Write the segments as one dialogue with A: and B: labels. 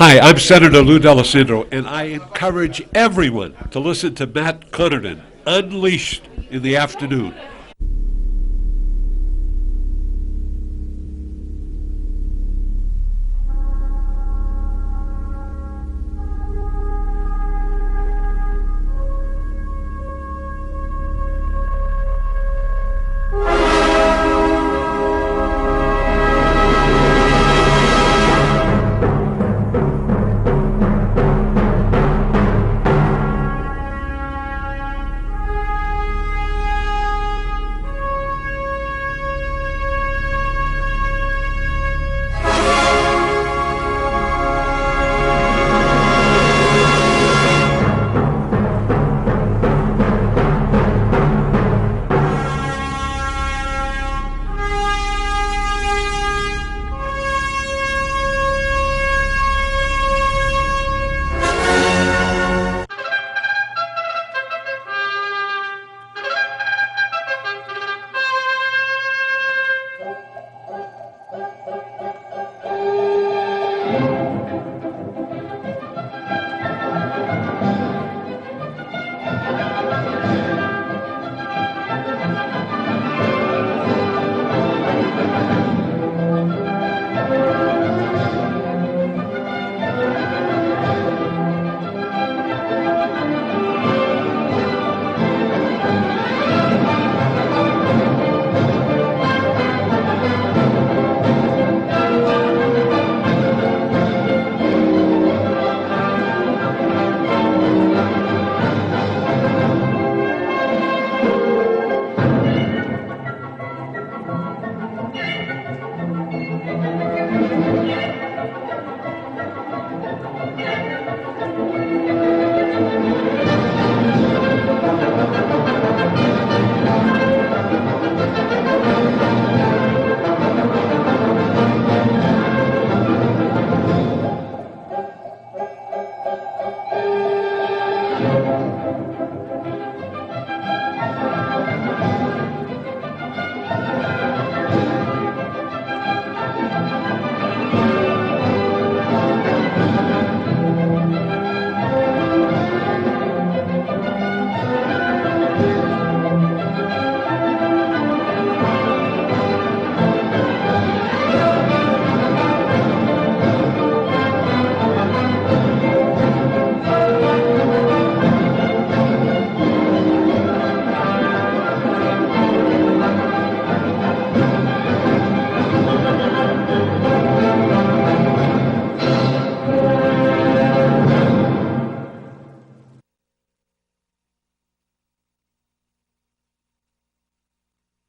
A: Hi, I'm Senator Lou D'Alessandro, and I encourage everyone to listen to Matt Cunnerton, Unleashed, in the afternoon.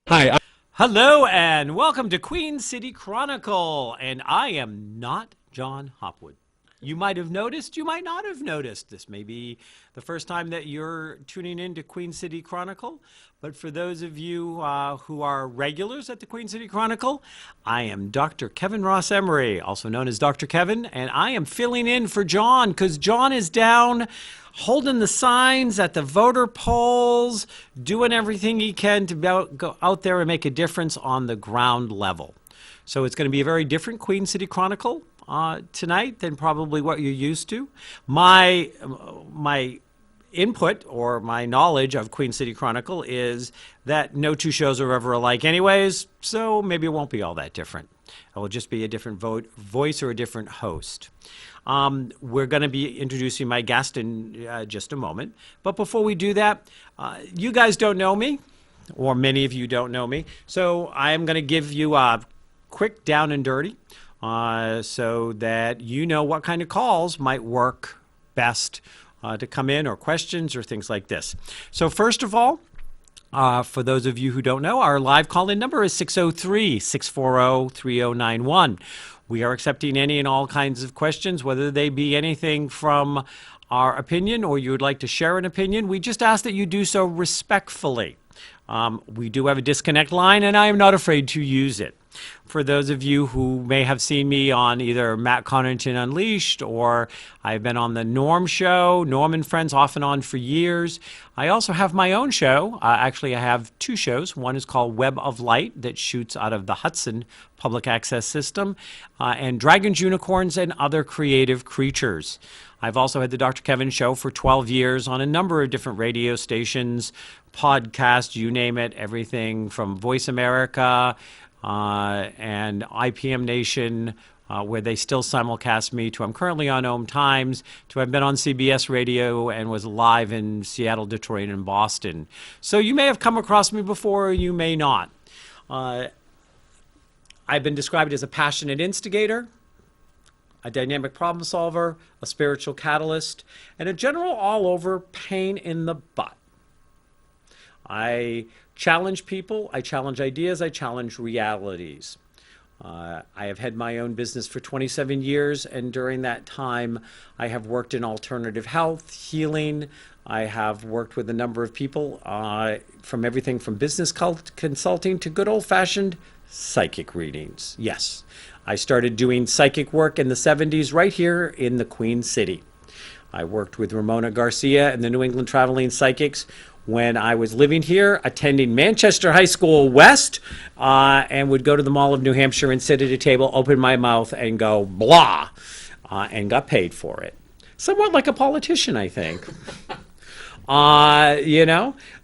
A: Hi,
B: Hello and welcome to Queen City Chronicle, and I am not John Hopwood. You might have noticed, you might not have noticed. This may be the first time that you're tuning in to Queen City Chronicle, but for those of you who are regulars at the Queen City Chronicle, I am Dr. Kevin Ross Emery, also known as Dr. Kevin, and I am filling in for John because John is down holding the signs at the voter polls, doing everything he can to go out there and make a difference on the ground level. So it's going to be a very different Queen City Chronicle tonight than probably what you're used to. My input or my knowledge of Queen City Chronicle is that no two shows are ever alike anyways, so maybe it won't be all that different. It will just be a different voice or a different host. We're going to be introducing my guest in just a moment. But before we do that, you guys don't know me, or many of you don't know me. So I'm going to give you a quick down and dirty so that you know what kind of calls might work best to come in, or questions or things like this. So first of all, for those of you who don't know, our live call-in number is 603-640-3091. We are accepting any and all kinds of questions, whether they be anything from our opinion or you would like to share an opinion. We just ask that you do so respectfully. We do have a disconnect line, and I am not afraid to use it. For those of you who may have seen me on either Matt Connaughton Unleashed, or I've been on the Norm Show, Norm and Friends, off and on for years. I also have my own show. Actually, I have two shows. One is called Web of Light, that shoots out of the Hudson Public Access System, and Dragons, Unicorns, and Other Creative Creatures. I've also had the Dr. Kevin Show for 12 years on a number of different radio stations, podcasts, you name it, everything from Voice America and IPM Nation, where they still simulcast me, to I'm currently on Ohm Times, to I've been on CBS Radio and was live in Seattle, Detroit, and Boston. So you may have come across me before, or you may not. I've been described as a passionate instigator, a dynamic problem solver, a spiritual catalyst, and a general all-over pain in the butt. I challenge people, I challenge ideas, I challenge realities. I have had my own business for 27 years, and during that time, I have worked in alternative health, healing. I have worked with a number of people from everything from business consulting to good old-fashioned psychic readings. Yes, I started doing psychic work in the 70s right here in the Queen City. I worked with Ramona Garcia and the New England Traveling Psychics when I was living here, attending Manchester High School West, and would go to the Mall of New Hampshire and sit at a table, open my mouth, and go blah, and got paid for it. Somewhat like a politician, I think.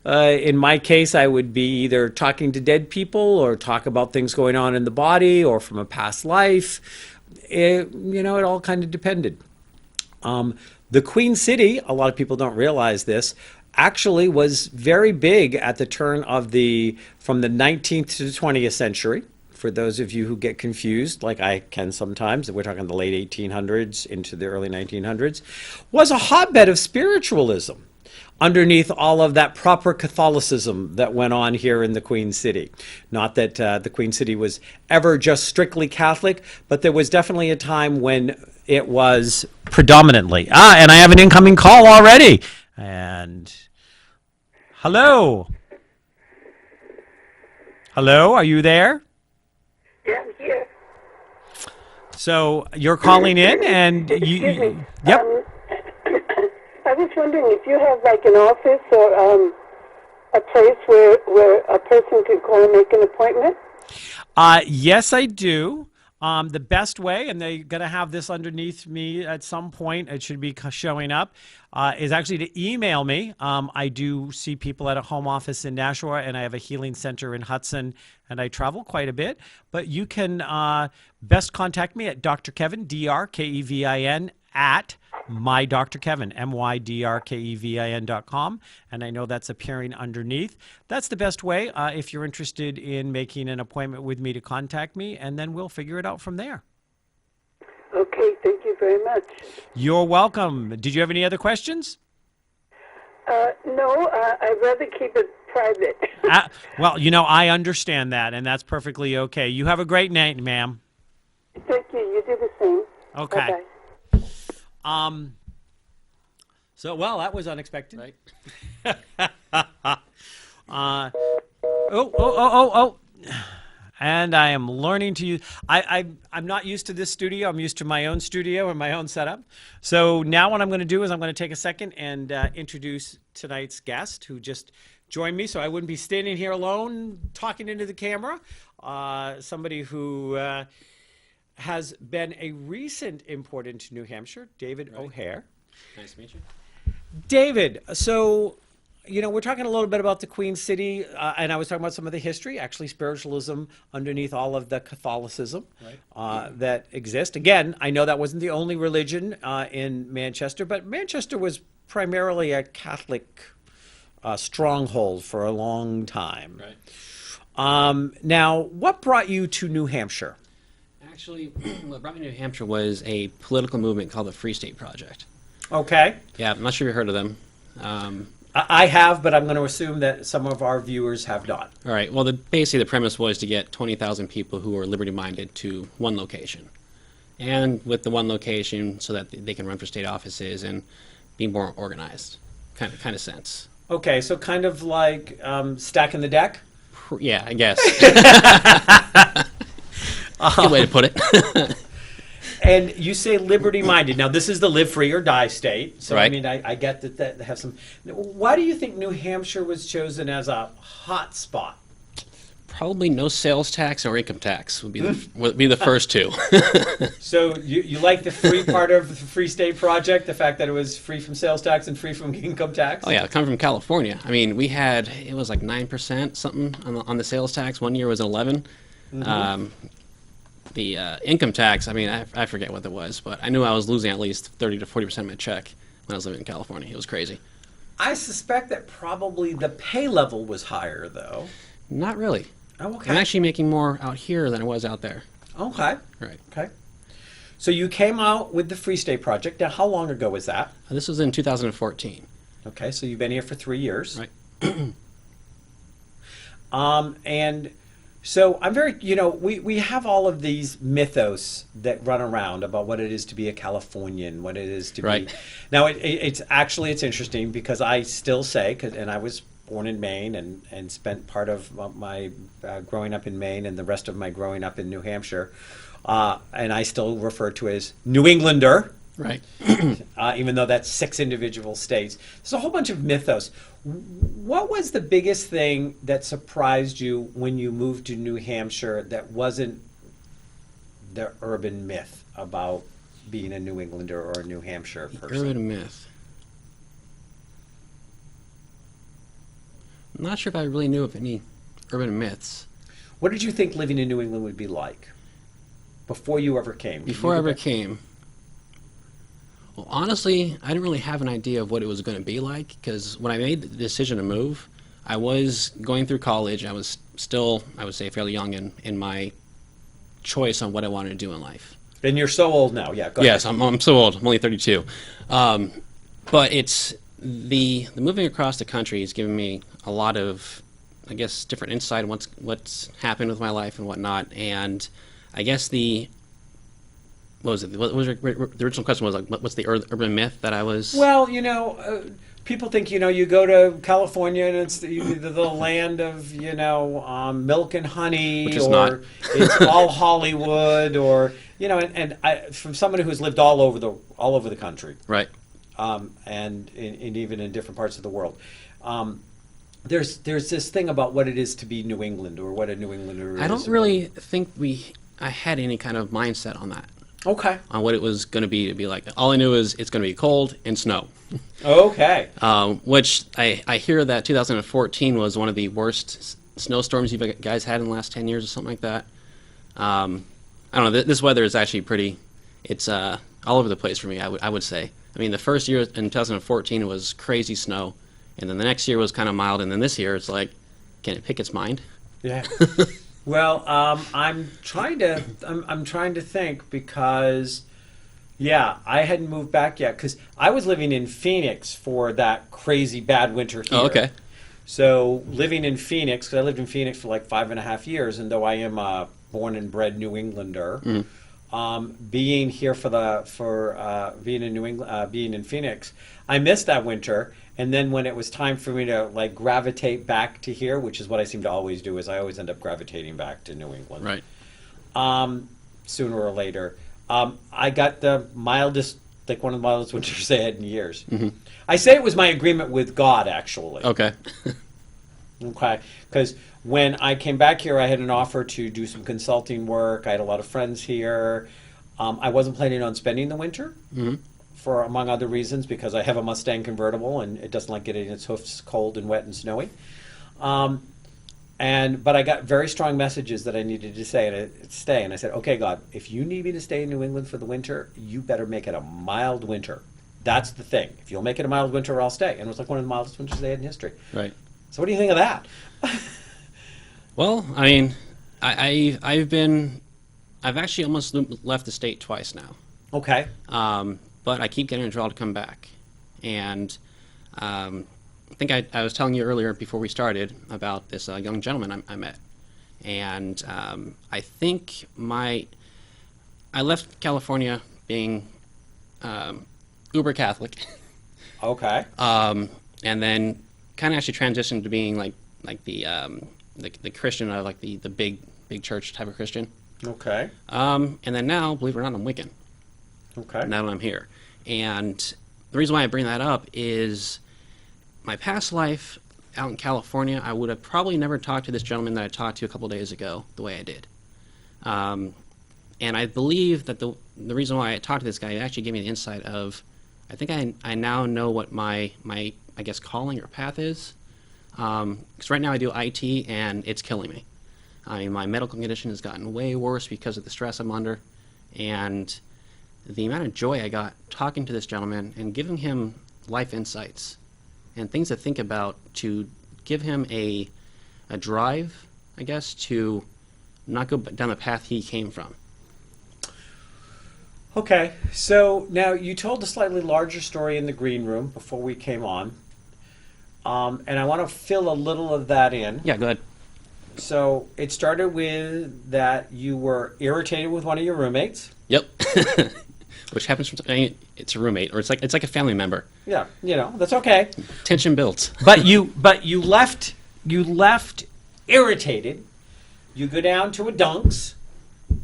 B: In my case, I would be either talking to dead people or talk about things going on in the body or from a past life. It all kind of depended. The Queen City, a lot of people don't realize this, actually was very big at the turn of from the 19th to the 20th century. For those of you who get confused, like I can sometimes, we're talking the late 1800s into the early 1900s, was a hotbed of spiritualism underneath all of that proper Catholicism that went on here in the Queen City. Not that the Queen City was ever just strictly Catholic, but there was definitely a time when it was predominantly. And I have an incoming call already. And hello. Hello, are you there?
C: Yeah, I'm here.
B: So you're calling in, and
C: Excuse me.
B: Yep.
C: I was wondering if you have like an office or a place where a person could call and make an appointment.
B: Yes, I do. The best way, and they're going to have this underneath me at some point, it should be showing up, is actually to email me. I do see people at a home office in Nashua, and I have a healing center in Hudson, and I travel quite a bit. But you can best contact me at Dr. Kevin, DrKevin, at mydrkevin, mydrkevin.com, and I know that's appearing underneath. That's the best way if you're interested in making an appointment with me to contact me, and then we'll figure it out from there.
C: Okay, thank you very much.
B: You're welcome. Did you have any other questions?
C: No, I'd rather keep it private.
B: Well, I understand that, and that's perfectly okay. You have a great night, ma'am.
C: Thank you. You do the same.
B: Okay.
C: Bye-bye.
B: Well, that was unexpected.
D: Right.
B: And I am learning to use, I'm not used to this studio. I'm used to my own studio and my own setup. So now what I'm going to do is I'm going to take a second and introduce tonight's guest who just joined me, so I wouldn't be standing here alone talking into the camera. Somebody who has been a recent import into New Hampshire, David O'Hare.
D: Nice to meet you.
B: David, so, we're talking a little bit about the Queen City, and I was talking about some of the history, actually spiritualism underneath all of the Catholicism that exists. Again, I know that wasn't the only religion in Manchester, but Manchester was primarily a Catholic stronghold for a long time.
D: Right.
B: Now, what brought you to New Hampshire?
D: Actually, what brought me to New Hampshire was a political movement called the Free State Project.
B: Okay.
D: Yeah, I'm not sure if you've heard of them.
B: I have, but I'm going to assume that some of our viewers have not.
D: All right. Well, basically the premise was to get 20,000 people who are liberty-minded to one location. And with the one location so that they can run for state offices and be more organized, kind of sense.
B: Okay, so kind of like stacking the deck?
D: Yeah, I guess. Good way to put it.
B: And you say liberty-minded. Now, this is the live free or die state. So, I
D: Right.
B: mean, I get that they have some. Why do you think New Hampshire was chosen as a hot spot?
D: Probably no sales tax or income tax would be the first two.
B: So, you like the free part of the Free State Project, the fact that it was free from sales tax and free from income tax?
D: Oh yeah, coming from California. I mean, it was like 9% something on the sales tax. One year was 11. The income tax, I mean, I forget what it was, but I knew I was losing at least 30 to 40% of my check when I was living in California. It was crazy.
B: I suspect that probably the pay level was higher, though.
D: Not really.
B: Oh, okay.
D: I'm actually making more out here than I was out there.
B: Okay.
D: Right.
B: Okay. So you came out with the Free State Project. Now, how long ago was that?
D: This was in 2014.
B: Okay, so you've been here for 3 years.
D: Right.
B: And so I'm very, we have all of these mythos that run around about what it is to be a Californian, what it is to
D: Right.
B: be. Now, it's interesting because I still say, and I was born in Maine and spent part of my growing up in Maine and the rest of my growing up in New Hampshire, and I still refer to it as New Englander.
D: Right.
B: Even though that's 6 individual states. There's a whole bunch of mythos. What was the biggest thing that surprised you when you moved to New Hampshire that wasn't the urban myth about being a New Englander or a New Hampshire person?
D: Urban myth. I'm not sure if I really knew of any urban myths.
B: What did you think living in New England would be like before you ever came?
D: Before I ever came, well, honestly, I didn't really have an idea of what it was going to be like because when I made the decision to move, I was going through college. I was still, I would say, fairly young in my choice on what I wanted to do in life.
B: And you're so old now. Yeah, go
D: Yes,
B: ahead.
D: I'm so old. I'm only 32. But it's the moving across the country has given me a lot of, I guess, different insight on what's happened with my life and whatnot. And I guess what was it? What was the original question was like, what's the urban myth that I was?
B: Well, people think, you go to California and it's the land of, milk and honey,
D: Which is
B: or
D: not.
B: it's all Hollywood, or, and from someone who's lived all over the country,
D: Right.
B: and even in different parts of the world. There's this thing about what it is to be New England or what a New Englander is.
D: I don't really think I had any kind of mindset on that.
B: Okay.
D: On what it was going to be like. All I knew is it's going to be cold and snow.
B: Okay.
D: Which I hear that 2014 was one of the worst snowstorms you guys had in the last 10 years or something like that. I don't know. This weather is actually pretty. It's all over the place for me. I would say. I mean, the first year in 2014 was crazy snow, and then the next year was kind of mild, and then this year it's like, can it pick its mind?
B: Yeah. Well, I'm trying to think because, yeah, I hadn't moved back yet because I was living in Phoenix for that crazy bad winter here.
D: Oh, okay.
B: So living in Phoenix, because I lived in Phoenix for like 5.5 years, and though I am a born and bred New Englander, being here being in New England, being in Phoenix, I missed that winter. And then when it was time for me to like gravitate back to here, which is what I seem to always do, is I always end up gravitating back to New England.
D: Right.
B: Sooner or later, I got the mildest, like one of the mildest winters I had in years. Mm-hmm. I say it was my agreement with God, actually.
D: Okay.
B: Okay, because when I came back here, I had an offer to do some consulting work. I had a lot of friends here. I wasn't planning on spending the winter. Mm-hmm. For among other reasons, because I have a Mustang convertible and it doesn't like getting its hoofs cold and wet and snowy. But I got very strong messages that I needed to stay, and I said, okay, God, if you need me to stay in New England for the winter, you better make it a mild winter. That's the thing. If you'll make it a mild winter, I'll stay. And it was like one of the mildest winters they had in history.
D: Right.
B: So what do you think of that?
D: Well, I mean, I've actually almost left the state twice now.
B: Okay.
D: But I keep getting a draw to come back. And I think I was telling you earlier before we started about this young gentleman I met. And I think I left California being uber Catholic.
B: Okay.
D: And then kind of actually transitioned to being like the Christian, like the big church type of Christian.
B: Okay.
D: And then now, believe it or not, I'm Wiccan.
B: Okay.
D: Now that I'm here. And the reason why I bring that up is my past life out in California, I would have probably never talked to this gentleman that I talked to a couple days ago the way I did. And I believe that the reason why I talked to this guy, it actually gave me the insight of, I think I now know what my I guess calling or path is. Because right now I do IT and it's killing me. I mean, my medical condition has gotten way worse because of the stress I'm under, and the amount of joy I got talking to this gentleman and giving him life insights and things to think about to give him a drive, I guess, to not go down the path he came from.
B: Okay, so now you told a slightly larger story in the green room before we came on, and I want to fill a little of that in.
D: Yeah, go ahead.
B: So it started with that you were irritated with one of your roommates.
D: Yep. Which happens from, I mean, it's a roommate, or it's like a family member.
B: Yeah, that's okay.
D: Tension builds.
B: But you left irritated. You go down to a Dunks.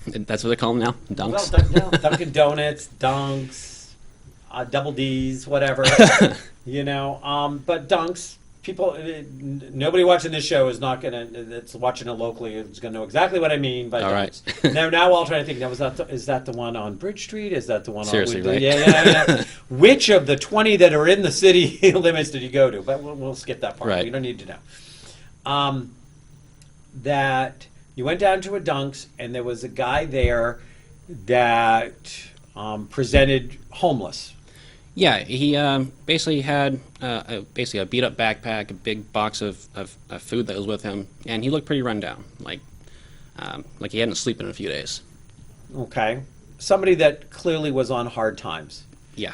D: That's what they call them now, dunks.
B: Well, Dunkin' Donuts, Dunks, Double D's, whatever. But Dunks, people, nobody watching this show is not that's watching it locally is gonna know exactly what I mean by
D: All
B: Dunks.
D: right.
B: now I'll try to think. Now, is that the one on Bridge Street? Is that the one
D: Seriously,
B: on?
D: right?
B: Yeah. Which of the 20 that are in the city limits did you go to? But we'll skip that part.
D: Right.
B: We don't need to know. That you went down to a Dunks and there was a guy there that presented homeless.
D: Yeah, he basically had a beat up backpack, a big box of food that was with him, and he looked pretty run down, like he hadn't slept in a few days.
B: Okay, somebody that clearly was on hard times.
D: Yeah.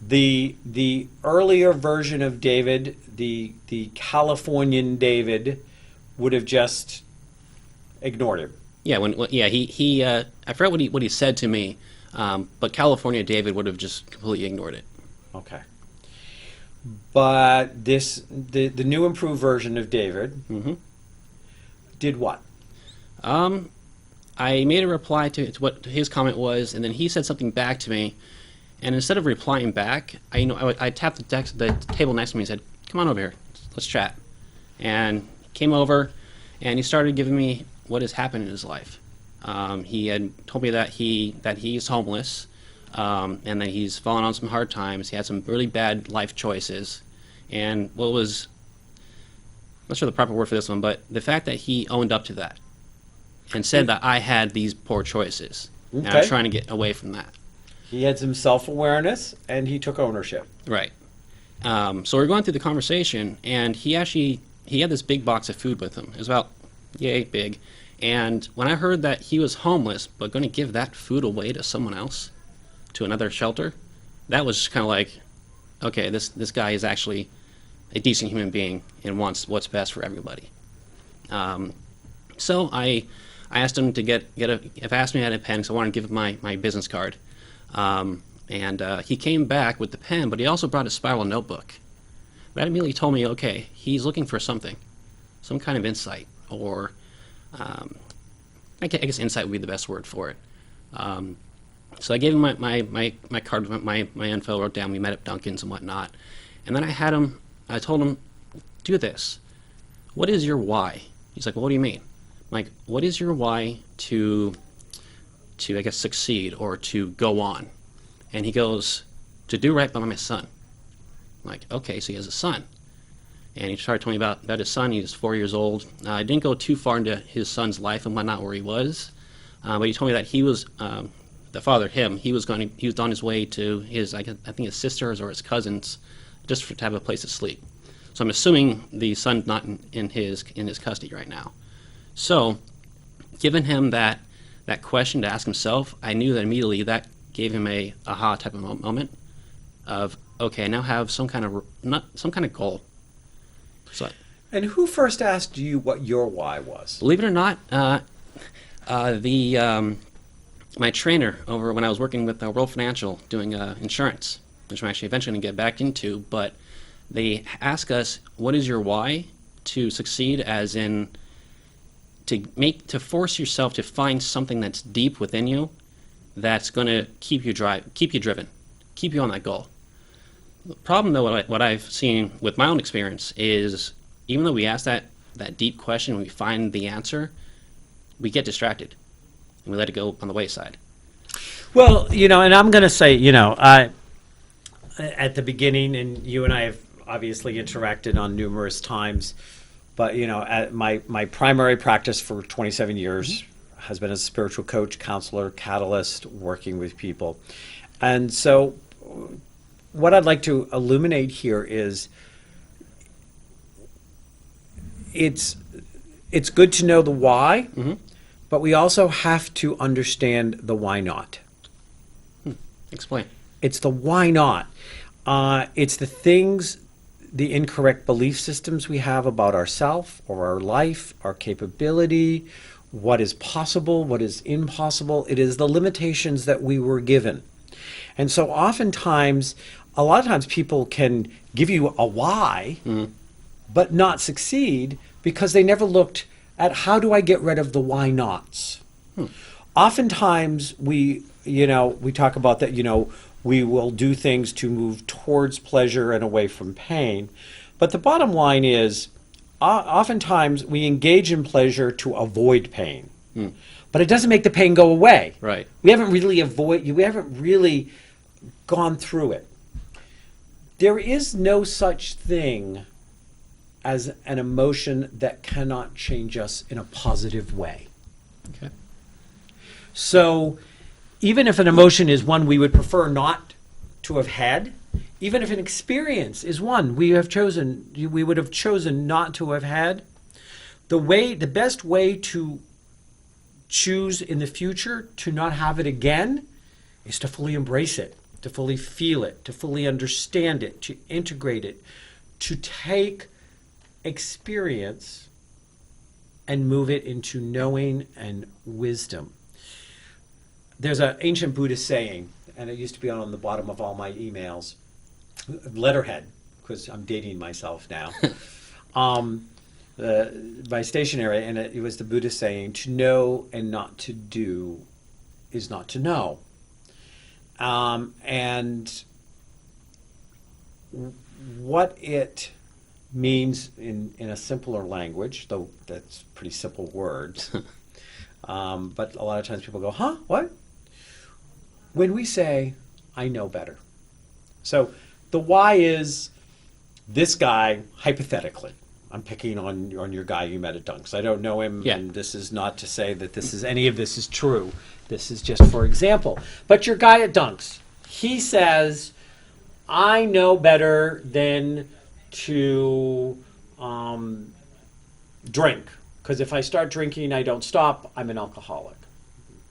B: The earlier version of David, the Californian David, would have just ignored him.
D: Yeah, he I forgot what he said to me, but California David would have just completely ignored it.
B: Okay. But the new improved version of David did what?
D: I made a reply to what his comment was, and then he said something back to me, and instead of replying back, I tapped the table next to me and said, "Come on over here, let's chat." And he came over, and he started giving me what has happened in his life. He had told me that he's homeless, and that he's fallen on some hard times. He had some really bad life choices, and I'm not sure the proper word for this one, but the fact that he owned up to that and said that I had these poor choices, and I was trying to get away from that.
B: He had some self-awareness, and he took ownership.
D: Right. So we're going through the conversation, and he had this big box of food with him. It was about yay big. And when I heard that he was homeless, but going to give that food away to someone else, to another shelter, that was just kind of like, okay, this guy is actually a decent human being and wants what's best for everybody. So I asked him to if I asked me to get a pen, because I wanted to give him my business card. And he came back with the pen, but he also brought a spiral notebook. That immediately told me, okay, he's looking for something, some kind of insight, or I guess insight would be the best word for it. So I gave him my card with my info, wrote down we met at Dunkin's and whatnot. And then I told him, do this. What is your why? He's like, well, what do you mean? I'm like, what is your why to I guess succeed or to go on? And he goes, to do right by my son. I'm like, okay, so he has a son. And he started telling me about his son. He was 4 years old. I didn't go too far into his son's life and whatnot, where he was, but he told me that he was the father. He was on his way to his, I think his sisters or his cousins, just to have a place to sleep. So I'm assuming the son's not in his custody right now. So, given him that question to ask himself, I knew that immediately that gave him a aha type of moment of, okay, I now have some kind of goal. So,
B: and who first asked you what your why was?
D: Believe it or not, my trainer over when I was working with World Financial doing insurance, which I'm actually eventually going to get back into, but they ask us, what is your why to succeed, as in to force yourself to find something that's deep within you, that's going to keep you driven, keep you on that goal. The problem, though, what I've seen with my own experience is, even though we ask that deep question, we find the answer, we get distracted and we let it go on the wayside.
B: Well, and I'm going to say, at the beginning, and you and I have obviously interacted on numerous times, but at my primary practice for 27 years has been as a spiritual coach, counselor, catalyst, working with people. And so what I'd like to illuminate here is it's good to know the why, but we also have to understand the why not.
D: Explain.
B: It's the why not. It's the things, the incorrect belief systems we have about ourselves or our life, our capability, what is possible, what is impossible. It is the limitations that we were given. And so oftentimes, a lot of times people can give you a why, but not succeed because they never looked at how do I get rid of the why nots. Oftentimes we talk about that, we will do things to move towards pleasure and away from pain. But the bottom line is, oftentimes we engage in pleasure to avoid pain. But it doesn't make the pain go away.
D: Right.
B: We haven't really gone through it. There is no such thing as an emotion that cannot change us in a positive way.
D: Okay.
B: So even if an emotion is one we would prefer not to have had, even if an experience is one we would have chosen not to have had, the best way to choose in the future to not have it again is to fully embrace it, to fully feel it, to fully understand it, to integrate it, to take experience and move it into knowing and wisdom. There's an ancient Buddhist saying, and it used to be on the bottom of all my emails, letterhead, because I'm dating myself now, by stationery, and it was the Buddhist saying, to know and not to do is not to know. And what it means in a simpler language, though that's pretty simple words, but a lot of times people go, huh, what? When we say, I know better. So the why is this guy, hypothetically, I'm picking on your guy you met at Dunks. I don't know him, and this is not to say that any of this is true. This is just for example. But your guy at Dunks, he says, I know better than to drink. Because if I start drinking, I don't stop, I'm an alcoholic.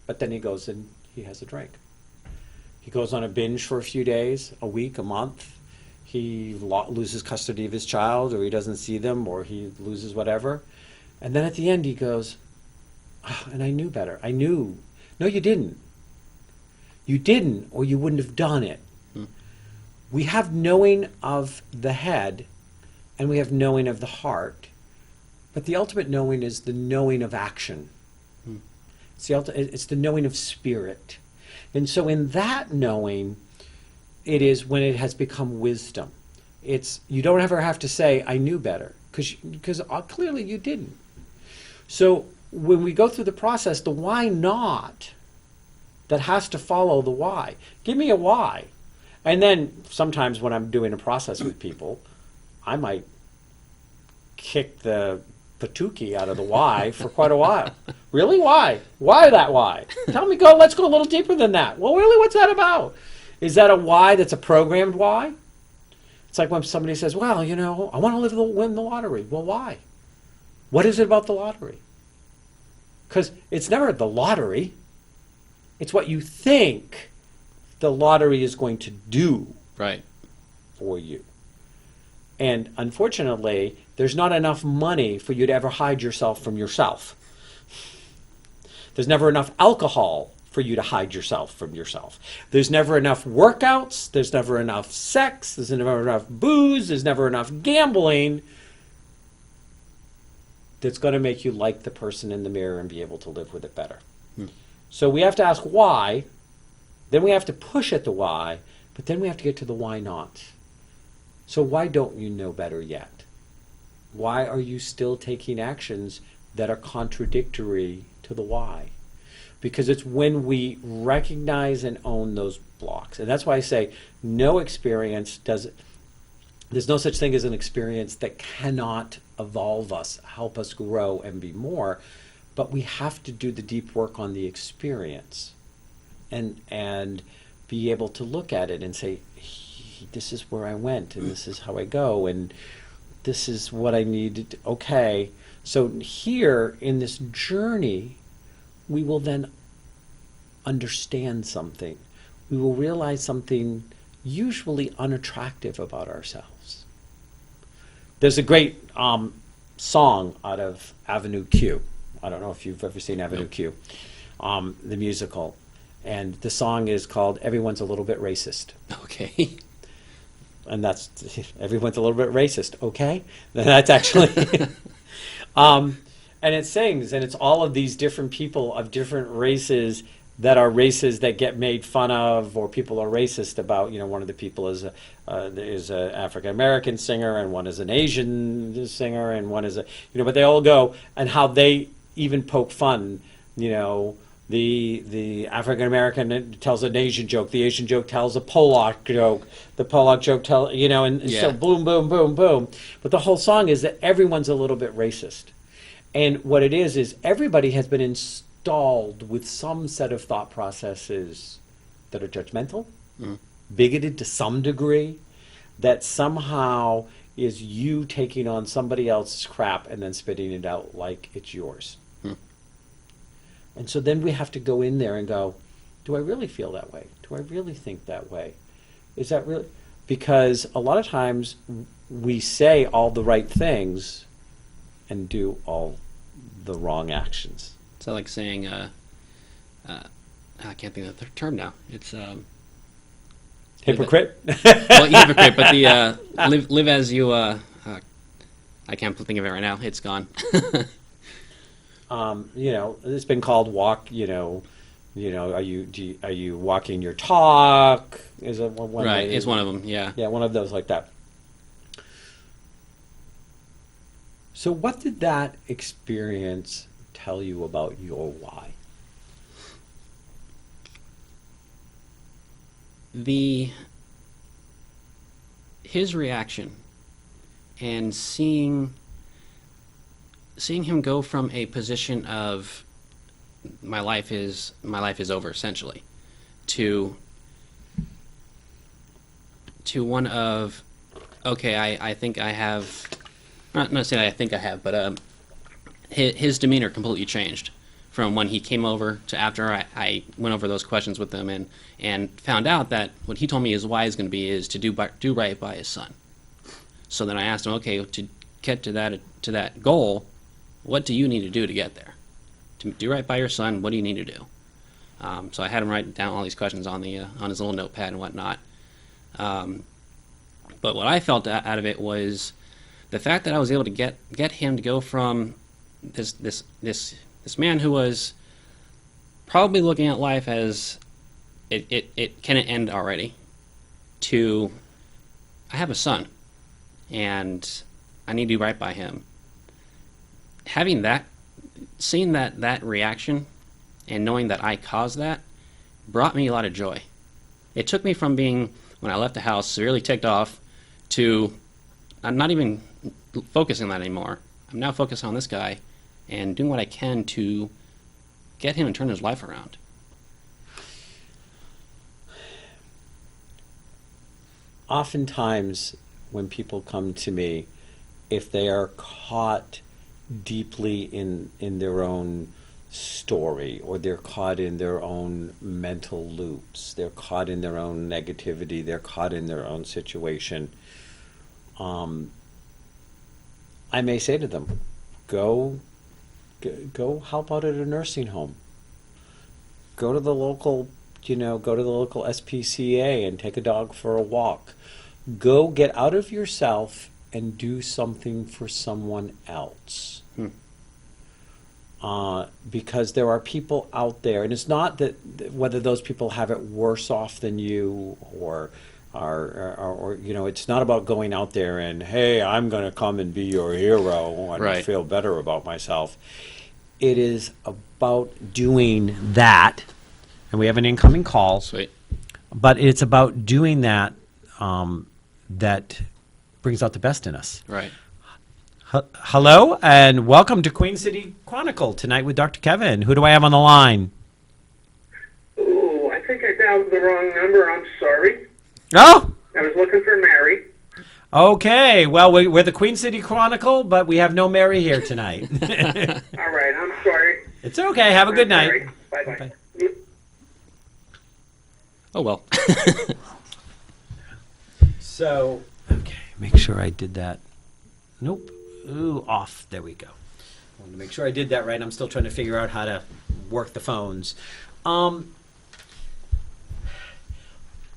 B: But then he goes and he has a drink. He goes on a binge for a few days, a week, a month. He loses custody of his child, or he doesn't see them, or he loses whatever. And then at the end he goes, and I knew better. I knew. No, you didn't. You didn't, or you wouldn't have done it. We have knowing of the head, and we have knowing of the heart. But the ultimate knowing is the knowing of action. It's the knowing of spirit. And so in that knowing, it is when it has become wisdom. You don't ever have to say, I knew better, because clearly you didn't. So when we go through the process, the why not that has to follow the why. Give me a why. And then sometimes when I'm doing a process with people, I might kick the patuki out of the why for quite a while. Really? Why? Why that why? Let's go a little deeper than that. Well, really, what's that about? Is that a why that's a programmed why? It's like when somebody says, well, I want to win the lottery. Well, why? What is it about the lottery? Because it's never the lottery. It's what you think the lottery is going to do for you. And unfortunately, there's not enough money for you to ever hide yourself from yourself. There's never enough alcohol for you to hide yourself from yourself. There's never enough workouts. There's never enough sex. There's never enough booze. There's never enough gambling that's going to make you like the person in the mirror and be able to live with it better. So we have to ask why, then we have to push at the why, but then we have to get to the why not. So why don't you know better yet? Why are you still taking actions that are contradictory to the why? Because it's when we recognize and own those blocks. And that's why I say no experience does, there's no such thing as an experience that cannot evolve us, help us grow and be more. But we have to do the deep work on the experience and be able to look at it and say, this is where I went and this is how I go and this is what I needed. Okay. So here in this journey, we will then understand something. We will realize something usually unattractive about ourselves. There's a great song out of Avenue Q. I don't know if you've ever seen Avenue Q, the musical. And the song is called Everyone's a Little Bit Racist.
D: Okay.
B: And that's, everyone's a little bit racist, okay? That's actually, and it sings, and it's all of these different people of different races that are races that get made fun of, or people are racist about. You know, one of the people is a African American singer, and one is an Asian singer, and one is a, you know, but they all go, and how they even poke fun, you know, the African American tells an Asian joke, the Asian joke tells a Polak joke, the Polak joke tells, you know, and so boom, boom, boom, boom. But the whole song is that everyone's a little bit racist. And what it is everybody has been installed with some set of thought processes that are judgmental, bigoted to some degree, that somehow is you taking on somebody else's crap and then spitting it out like it's yours. And so then we have to go in there and go, do I really feel that way? Do I really think that way? Is that really? Because a lot of times we say all the right things and do all the wrong actions.
D: So like saying, I can't think of the term now. It's
B: hypocrite.
D: Well, hypocrite, but the live as you. I can't think of it right now. It's gone.
B: You know, it's been called walk. You know, are you walking your talk? Is it one?
D: Right, it's one of them. Yeah.
B: Yeah, one of those like that. So, what did that experience tell you about your why?
D: His reaction and seeing him go from a position of my life is over essentially to one of okay, I think I have, not saying I think I have, but his demeanor completely changed from when he came over to after I went over those questions with him and found out that what he told me his why is going to be is to do right by his son. So then I asked him, okay, to get to that goal, what do you need to do to get there? To do right by your son, what do you need to do? So I had him write down all these questions on his little notepad and whatnot. But what I felt out of it was the fact that I was able to get him to go from this man who was probably looking at life as it can end already, to I have a son and I need to do right by him. Having that, seeing that reaction and knowing that I caused that brought me a lot of joy. It took me from being, when I left the house, severely ticked off to I'm not even focusing on that anymore. I'm now focused on this guy and doing what I can to get him and turn his life around.
B: Oftentimes when people come to me, if they are caught deeply in their own story, or they're caught in their own mental loops, they're caught in their own negativity, they're caught in their own situation, I may say to them, go help out at a nursing home. Go to the local SPCA and take a dog for a walk. Go get out of yourself and do something for someone else. because there are people out there, and it's not that whether those people have it worse off than you or it's not about going out there and, hey, I'm going to come and be your hero and
D: Right.
B: feel better about myself. It is about doing that, and we have an incoming call.
D: Sweet.
B: But it's about doing that that brings out the best in us.
D: Right.
B: Hello, and welcome to Queen City Chronicle tonight with Dr. Kevin. Who do I have on the line?
E: Ooh, I think I dialed the wrong number. I'm sorry.
B: Oh,
E: I was looking for Mary.
B: okay. Well, we're the Queen City Chronicle, but we have no Mary here tonight.
E: All right, I'm sorry.
B: It's okay. Have a good night.
E: Sorry. Bye-bye.
B: Bye.
D: Oh, well.
B: So, okay, make sure I did that. Nope. Ooh, off. There we go. I wanted to make sure I did that right. I'm still trying to figure out how to work the phones.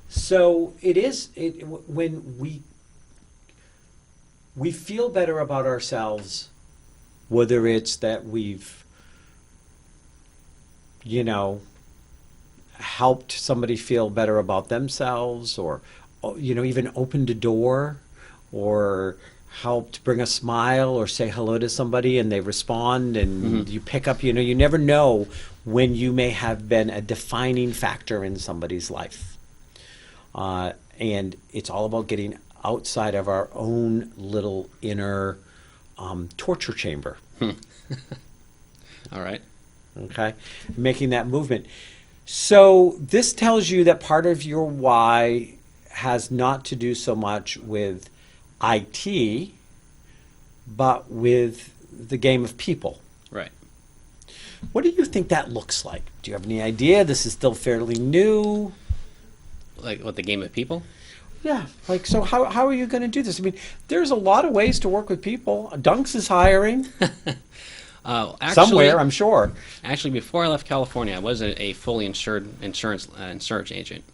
B: So it is when we feel better about ourselves, whether it's that we've, helped somebody feel better about themselves, or even opened a door, or helped bring a smile, or say hello to somebody and they respond, and you pick up, you never know when you may have been a defining factor in somebody's life. And it's all about getting outside of our own little inner torture chamber.
D: All right.
B: Okay, making that movement. So this tells you that part of your why has not to do so much with IT, but with the game of people.
D: Right.
B: What do you think that looks like? Do you have any idea? This is still fairly new.
D: Like what, the game of people?
B: Yeah, so how are you going to do this? I mean, there's a lot of ways to work with people. Dunks is hiring.
D: Actually,
B: Somewhere, I'm sure.
D: Actually, before I left California, I was a fully insured insurance agent.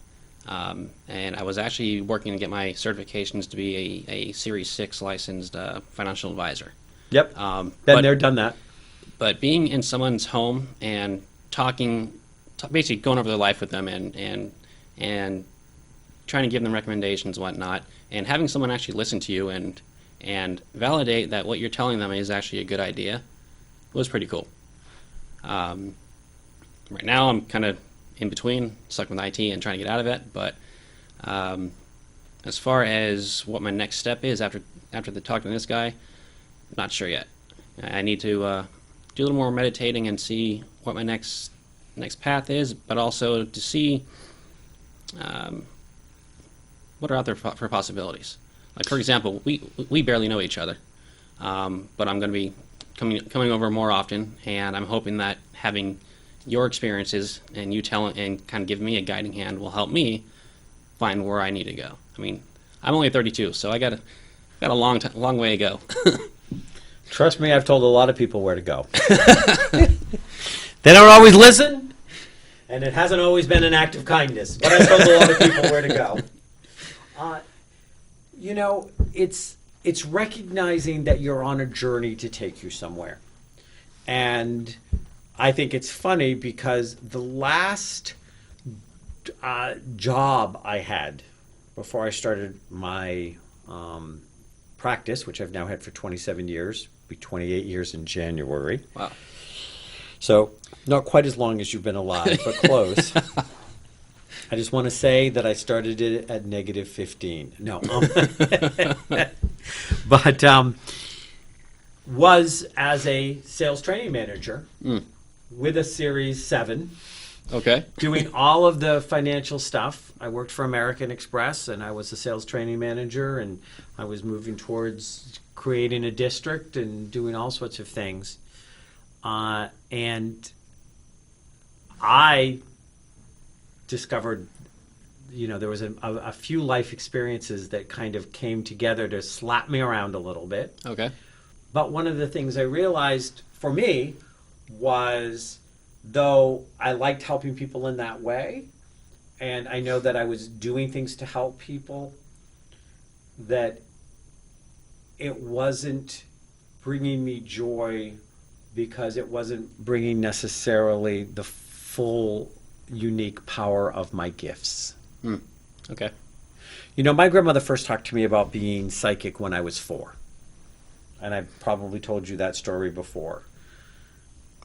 D: And I was actually working to get my certifications to be a Series 6 licensed financial advisor.
B: Yep. Been there, done that.
D: But being in someone's home and basically going over their life with them and trying to give them recommendations and whatnot, and having someone actually listen to you and validate that what you're telling them is actually a good idea was pretty cool. Right now I'm kind of in between, stuck with IT and trying to get out of it, but as far as what my next step is after the talk to this guy, not sure yet. I need to do a little more meditating and see what my next path is, but also to see what are out there for possibilities. Like, for example, we barely know each other, but I'm going to be coming over more often, and I'm hoping that having your experiences and you telling and kind of giving me a guiding hand will help me find where I need to go. I mean, I'm only 32, so I got a long way to go.
B: Trust me, I've told a lot of people where to go. They don't always listen, and it hasn't always been an act of kindness, but I've told a lot of people where to go. It's recognizing that you're on a journey to take you somewhere. And I think it's funny because the last job I had before I started my practice, which I've now had for 27 years, be 28 years in January.
D: Wow.
B: So not quite as long as you've been alive, but close. I just want to say that I started it at negative 15. No. But was as a sales training manager with a Series 7.
D: Okay.
B: Doing all of the financial stuff. I worked for American Express, and I was a sales training manager, and I was moving towards creating a district and doing all sorts of things. And I discovered, there was a few life experiences that kind of came together to slap me around a little bit.
D: Okay.
B: But one of the things I realized for me was, though I liked helping people in that way, and I know that I was doing things to help people, that it wasn't bringing me joy because it wasn't bringing necessarily the full unique power of my gifts.
D: Okay.
B: You know, my grandmother first talked to me about being psychic when I was 4. And I've probably told you that story before.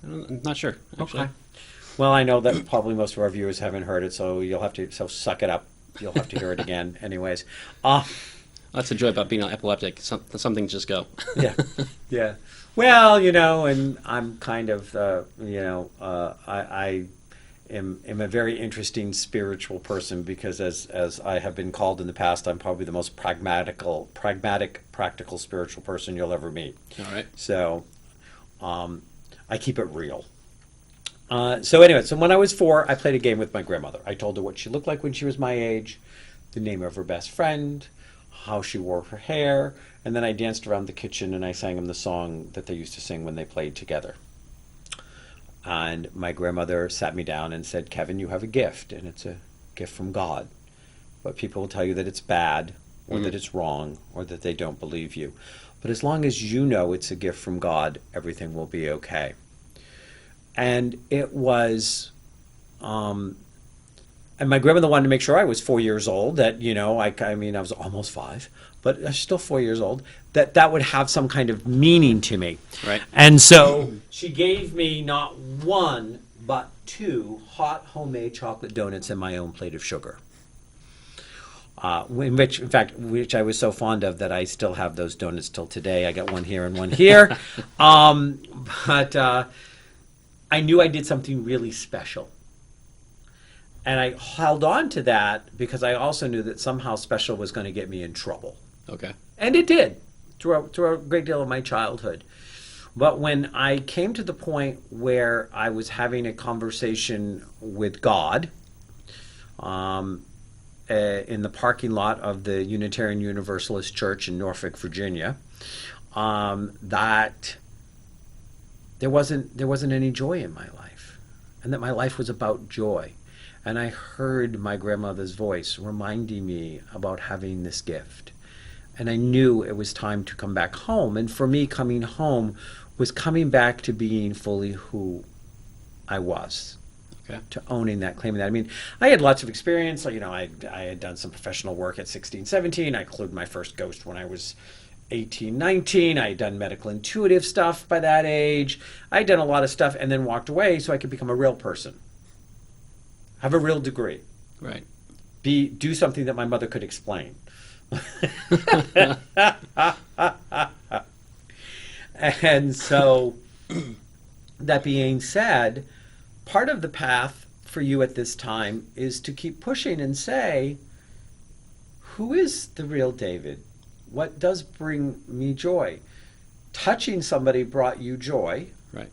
D: I'm not sure, actually.
B: Okay. Well, I know that probably most of our viewers haven't heard it, so you'll have to suck it up. You'll have to hear it again, anyways.
D: That's the joy about being epileptic. Some things just go.
B: Yeah, yeah. Well, you know, and I'm kind of, I am a very interesting spiritual person because, as I have been called in the past, I'm probably the most pragmatic, practical spiritual person you'll ever meet.
D: All right.
B: So, I keep it real. So anyway, so when I was 4, I played a game with my grandmother. I told her what she looked like when she was my age, the name of her best friend, how she wore her hair, and then I danced around the kitchen and I sang them the song that they used to sing when they played together. And my grandmother sat me down and said, Kevin, you have a gift, and it's a gift from God. But people will tell you that it's bad, or that it's wrong, or that they don't believe you. But as long as you know it's a gift from God, everything will be okay. And it was, and my grandmother wanted to make sure I was 4 years old, that, you know, I mean, I was almost 5, but I was still 4 years old, that would have some kind of meaning to me.
D: Right.
B: And so she gave me not 1, but 2 hot homemade chocolate donuts and my own plate of sugar. Which I was so fond of that I still have those donuts till today. I got one here and one here. But I knew I did something really special. And I held on to that because I also knew that somehow special was going to get me in trouble.
D: Okay.
B: And it did through a great deal of my childhood. But when I came to the point where I was having a conversation with God, in the parking lot of the Unitarian Universalist Church in Norfolk, Virginia, that there wasn't any joy in my life, and that my life was about joy. And I heard my grandmother's voice reminding me about having this gift. And I knew it was time to come back home. And for me, coming home was coming back to being fully who I was.
D: Okay.
B: To owning that, claiming that. I mean, I had lots of experience. You know, I had done some professional work at 16, 17. I clued my first ghost when I was 18, 19. I had done medical intuitive stuff by that age. I had done a lot of stuff and then walked away so I could become a real person. Have a real degree.
D: Right.
B: Do something that my mother could explain. And so, that being said, part of the path for you at this time is to keep pushing and say, who is the real David? What does bring me joy? Touching somebody brought you joy.
D: Right.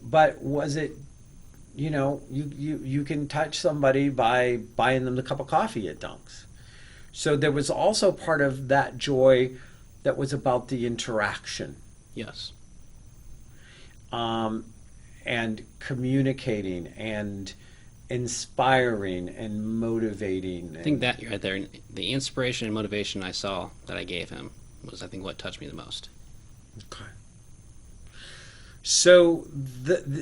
B: But was it, you know, you can touch somebody by buying them a cup of coffee at Dunk's. So there was also part of that joy that was about the interaction.
D: Yes.
B: And communicating and inspiring and motivating.
D: I think that right there, the inspiration and motivation I saw that I gave him was, I think, what touched me the most.
B: Okay. So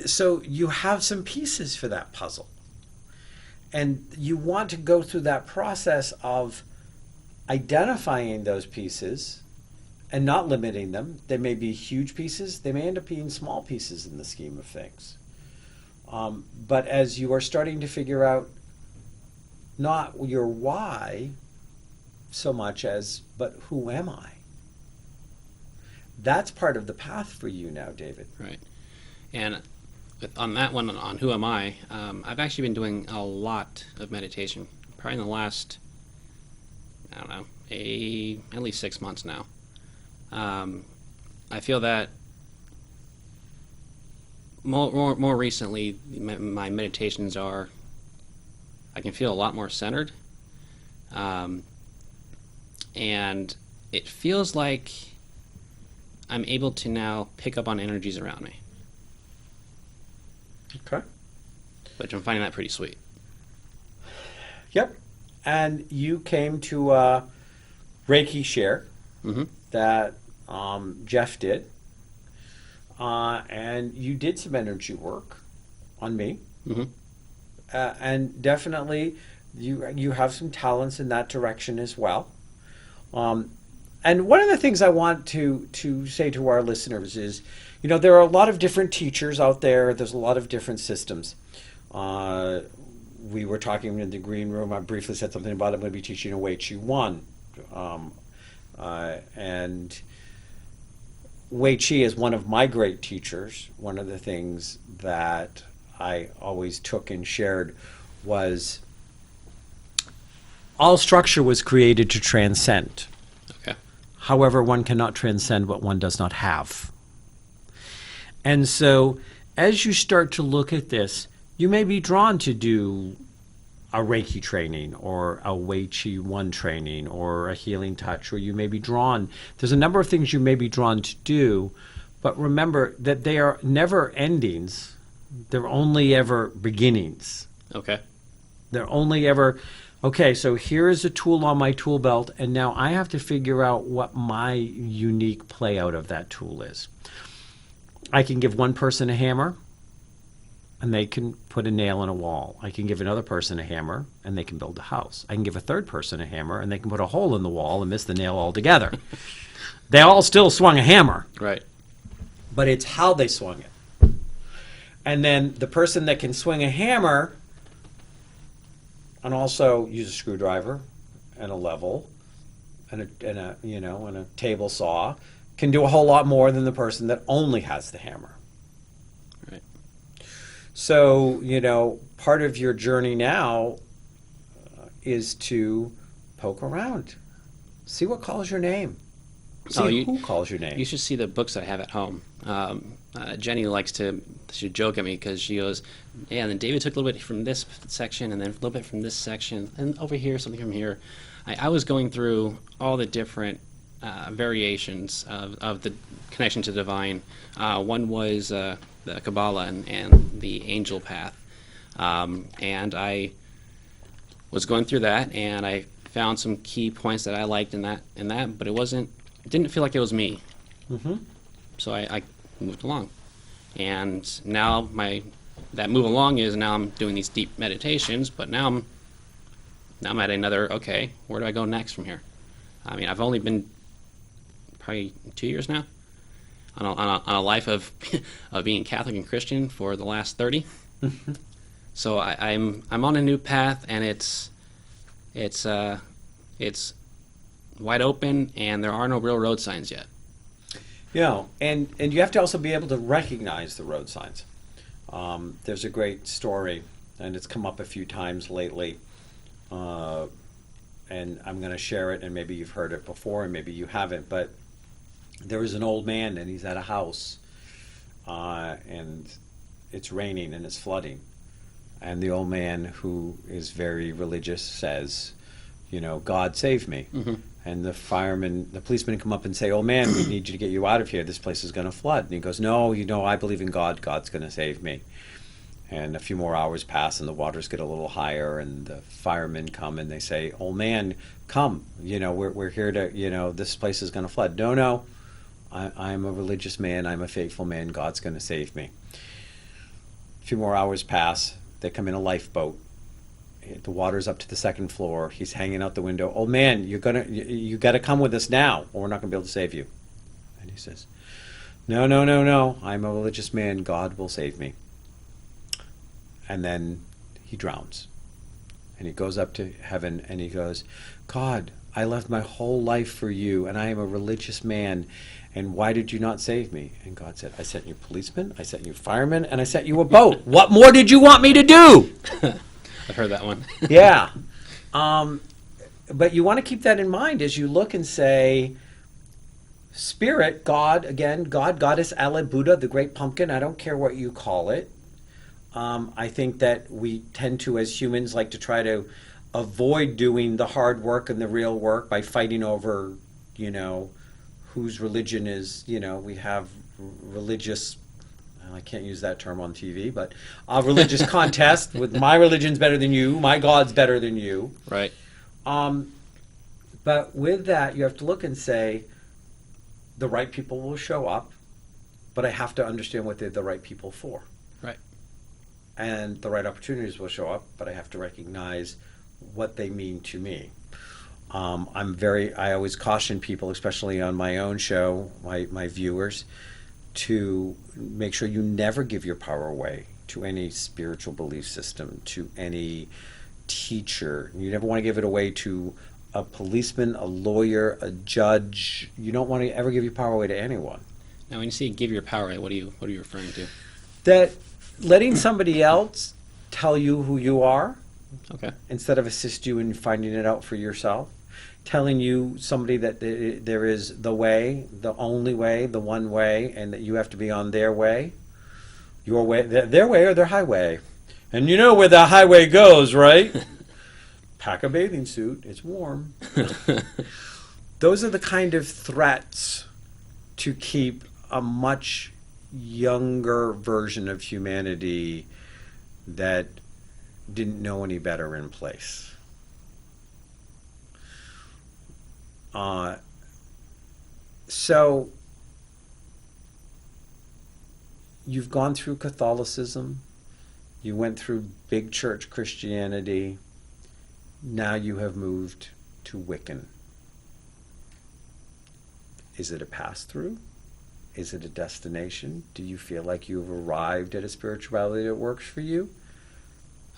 B: so you have some pieces for that puzzle. And you want to go through that process of identifying those pieces and not limiting them. They may be huge pieces. They may end up being small pieces in the scheme of things. But as you are starting to figure out not your why so much as, but who am I? That's part of the path for you now, David.
D: Right. And on that one, on who am I, I've actually been doing a lot of meditation, probably in the last, I don't know, at least 6 months now. I feel that more recently, my meditations are, I can feel a lot more centered. And it feels like I'm able to now pick up on energies around me.
B: Okay.
D: Which I'm finding that pretty sweet.
B: Yep. And you came to a Reiki share that Jeff did. and you did some energy work on me.
D: Mm-hmm.
B: And definitely you have some talents in that direction as well. And one of the things I want to say to our listeners is, there are a lot of different teachers out there. There's a lot of different systems. We were talking in the green room. I briefly said something about I'm going to be teaching a Wei Chi 1. And Wei Chi is one of my great teachers. One of the things that I always took and shared was all structure was created to transcend.
D: Okay.
B: However, one cannot transcend what one does not have. And so as you start to look at this, you may be drawn to do a Reiki training or a Wei Chi 1 training or a healing touch, or you may be drawn. There's a number of things you may be drawn to do, but remember that they are never endings. They're only ever beginnings.
D: Okay.
B: They're only ever, okay, so here is a tool on my tool belt, and now I have to figure out what my unique play out of that tool is. I can give one person a hammer, and they can put a nail in a wall. I can give another person a hammer, and they can build a house. I can give a third person a hammer, and they can put a hole in the wall and miss the nail altogether. They all still swung a hammer.
D: Right.
B: But it's how they swung it. And then the person that can swing a hammer and also use a screwdriver and a level and a table saw can do a whole lot more than the person that only has the hammer.
D: Right.
B: So, part of your journey now is to poke around. See what calls your name. See who calls your name.
D: You should see the books I have at home. Jenny likes to joke at me because she goes, yeah, and then David took a little bit from this section and then a little bit from this section and over here, something from here. I was going through all the different variations of the connection to the divine. One was the Kabbalah and the angel path. And I was going through that, and I found some key points that I liked in that, but it didn't feel like it was me.
B: Mm-hmm.
D: So I moved along. And now that move along is now I'm doing these deep meditations, but now I'm at another, okay, where do I go next from here? I mean, I've only been probably 2 years now on a life of being Catholic and Christian for the last 30.
B: Mm-hmm.
D: So I'm on a new path, and it's wide open, and there are no real road signs yet.
B: Yeah, and you have to also be able to recognize the road signs. There's a great story, and it's come up a few times lately, and I'm going to share it, and maybe you've heard it before, and maybe you haven't, but there was an old man, and he's at a house, and it's raining, and it's flooding. And the old man, who is very religious, says, God save me. Mm-hmm. And the policemen come up and say, oh man, we need you to get you out of here. This place is going to flood. And he goes, no, I believe in God. God's going to save me. And a few more hours pass, and the waters get a little higher, and the firemen come and they say, old man, come. We're here to, this place is going to flood. No, I'm a religious man. I'm a faithful man. God's going to save me. A few more hours pass. They come in a lifeboat. The water's up to the second floor. He's hanging out the window. Old man, you got to come with us now, or we're not going to be able to save you. And he says, no. I'm a religious man. God will save me. And then he drowns. And he goes up to heaven and he goes, God, I left my whole life for you, and I am a religious man. And why did you not save me? And God said, I sent you policemen, I sent you firemen, and I sent you a boat. What more did you want me to do?
D: I've heard that one.
B: Yeah. But you want to keep that in mind as you look and say, Spirit, God, again, God, Goddess, Allah, Buddha, the great pumpkin, I don't care what you call it. I think that we tend to, as humans, like to try to avoid doing the hard work and the real work by fighting over, whose religion is, we have religious, I can't use that term on TV, but a religious contest with my religion's better than you, my God's better than you.
D: Right.
B: But with that, you have to look and say, the right people will show up,
F: but I have to understand what they're the right people for.
D: Right.
F: And the right opportunities will show up, but I have to recognize what they mean to me. I always caution people, especially on my own show, my viewers, to make sure you never give your power away to any spiritual belief system, to any teacher. You never want to give it away to a policeman, a lawyer, a judge. You don't want to ever give your power away to anyone.
D: Now, when you say give your power away, what are you referring to?
F: That letting somebody else tell you who you are,
D: Okay.
F: instead of assist you in finding it out for yourself, telling you somebody that there is the way, the only way, the one way, and that you have to be on their way, your way, their way or their highway. And you know where the highway goes, right? Pack a bathing suit, it's warm. Those are the kind of threats to keep a much younger version of humanity that didn't know any better in place. So you've gone through Catholicism, you went through big church Christianity, now you have moved to Wiccan. Is it a pass-through? Is it a destination? Do you feel like you've arrived at a spirituality that works for you?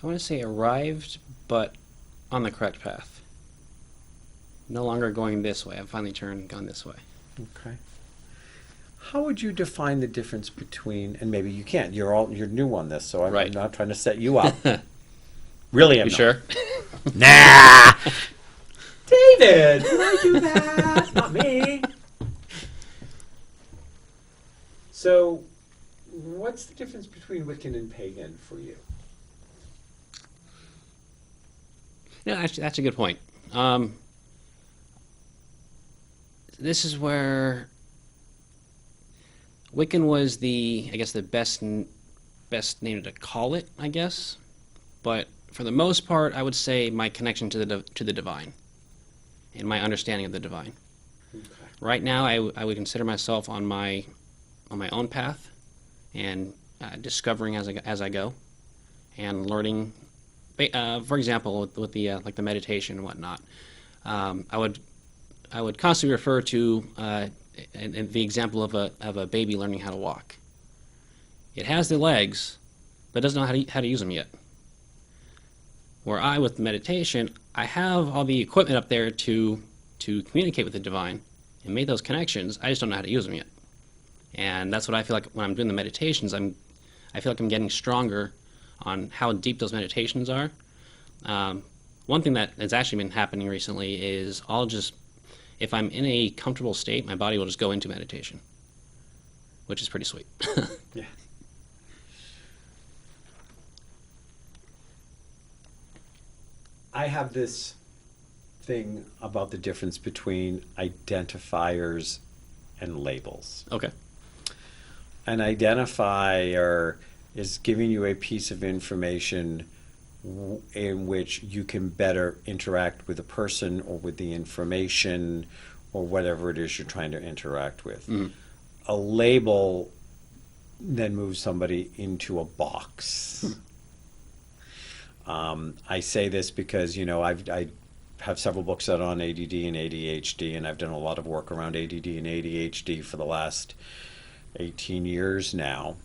D: I want to say arrived, but on the correct path. No longer going this way. I've finally gone this way.
F: Okay. How would you define the difference between, and maybe you can't, you're new on this, so I'm
D: Right.
F: not trying to set you up. Really, I'm
D: You
F: not.
D: sure?
F: Nah! David, did I do that? Not me. So, what's the difference between Wiccan and pagan for you?
D: No, actually, that's a good point. This is where Wiccan was the best name to call it, I guess. But for the most part, I would say my connection to the divine and my understanding of the divine.
F: Okay.
D: Right now, I would consider myself on my own path and discovering as I go and learning. For example, with the like the meditation and whatnot, I would constantly refer to the example of a baby learning how to walk. It has the legs, but doesn't know how to use them yet. Where with meditation, I have all the equipment up there to communicate with the divine and make those connections. I just don't know how to use them yet. And that's what I feel like when I'm doing the meditations. I feel like I'm getting stronger on how deep those meditations are. One thing that has actually been happening recently is if I'm in a comfortable state, my body will just go into meditation, which is pretty sweet.
F: Yeah. I have this thing about the difference between identifiers and labels.
D: Okay.
F: An identifier is giving you a piece of information in which you can better interact with a person or with the information or whatever it is you're trying to interact with.
D: Mm-hmm.
F: A label then moves somebody into a box. I say this because, I have several books out on ADD and ADHD, and I've done a lot of work around ADD and ADHD for the last 18 years now.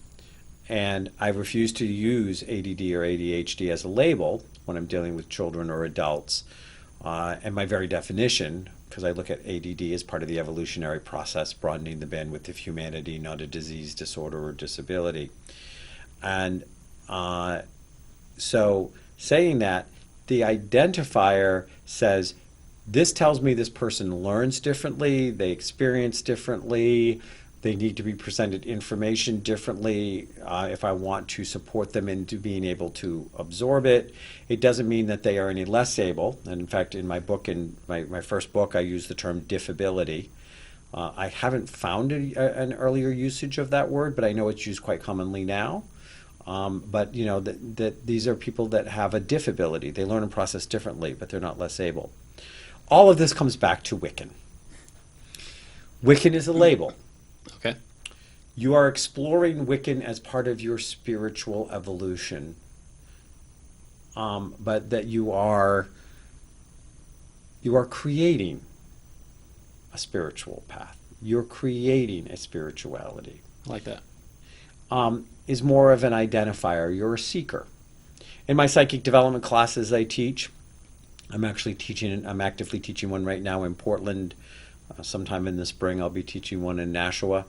F: And I refuse to use ADD or ADHD as a label when I'm dealing with children or adults. And my very definition, because I look at ADD as part of the evolutionary process, broadening the bandwidth of humanity, not a disease, disorder, or disability. And so saying that, the identifier says, this tells me this person learns differently, they experience differently, they need to be presented information differently if I want to support them into being able to absorb it. It doesn't mean that they are any less able. And in fact, in my book, in my first book, I use the term diffability. I haven't found an earlier usage of that word, but I know it's used quite commonly now. But that these are people that have a diffability. They learn and process differently, but they're not less able. All of this comes back to Wiccan. Wiccan is a label.
D: Okay.
F: You are exploring Wiccan as part of your spiritual evolution, but that you are creating a spiritual path. You're creating a spirituality.
D: I like that.
F: Is more of an identifier. You're a seeker. In my psychic development classes I teach, I'm actively teaching one right now in Portland. Sometime in the spring I'll be teaching one in Nashua.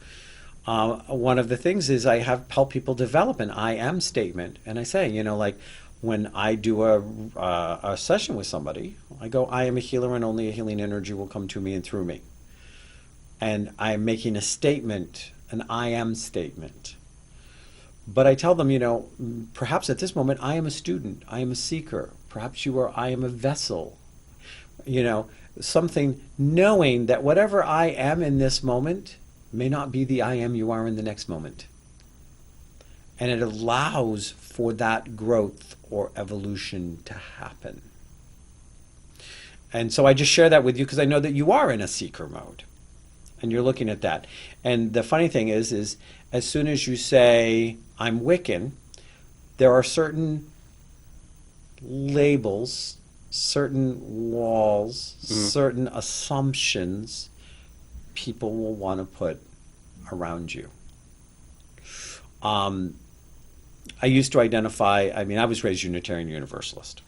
F: One of the things is I help people develop an I am statement. And I say, like when I do a session with somebody, I go, I am a healer and only a healing energy will come to me and through me. And I'm making a statement, an I am statement. But I tell them, perhaps at this moment I am a student, I am a seeker. Perhaps I am a vessel. Something knowing that whatever I am in this moment may not be the I am you are in the next moment. And it allows for that growth or evolution to happen. And so I just share that with you because I know that you are in a seeker mode. And you're looking at that. And the funny thing is as soon as you say, I'm Wiccan, there are certain labels, certain walls, certain assumptions people will want to put around you. I used to identify, I was raised Unitarian Universalist.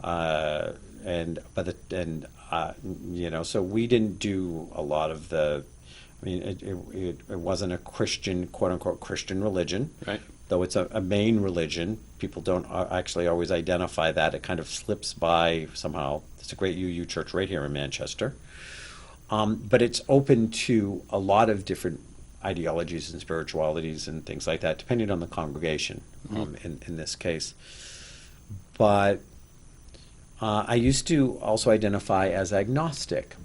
F: So we didn't do a lot of it wasn't a Christian, quote unquote, Christian religion.
D: Right.
F: Though it's a main religion, people don't actually always identify that. It kind of slips by somehow. It's a great UU church right here in Manchester. But it's open to a lot of different ideologies and spiritualities and things like that, depending on the congregation in this case. But I used to also identify as agnostic.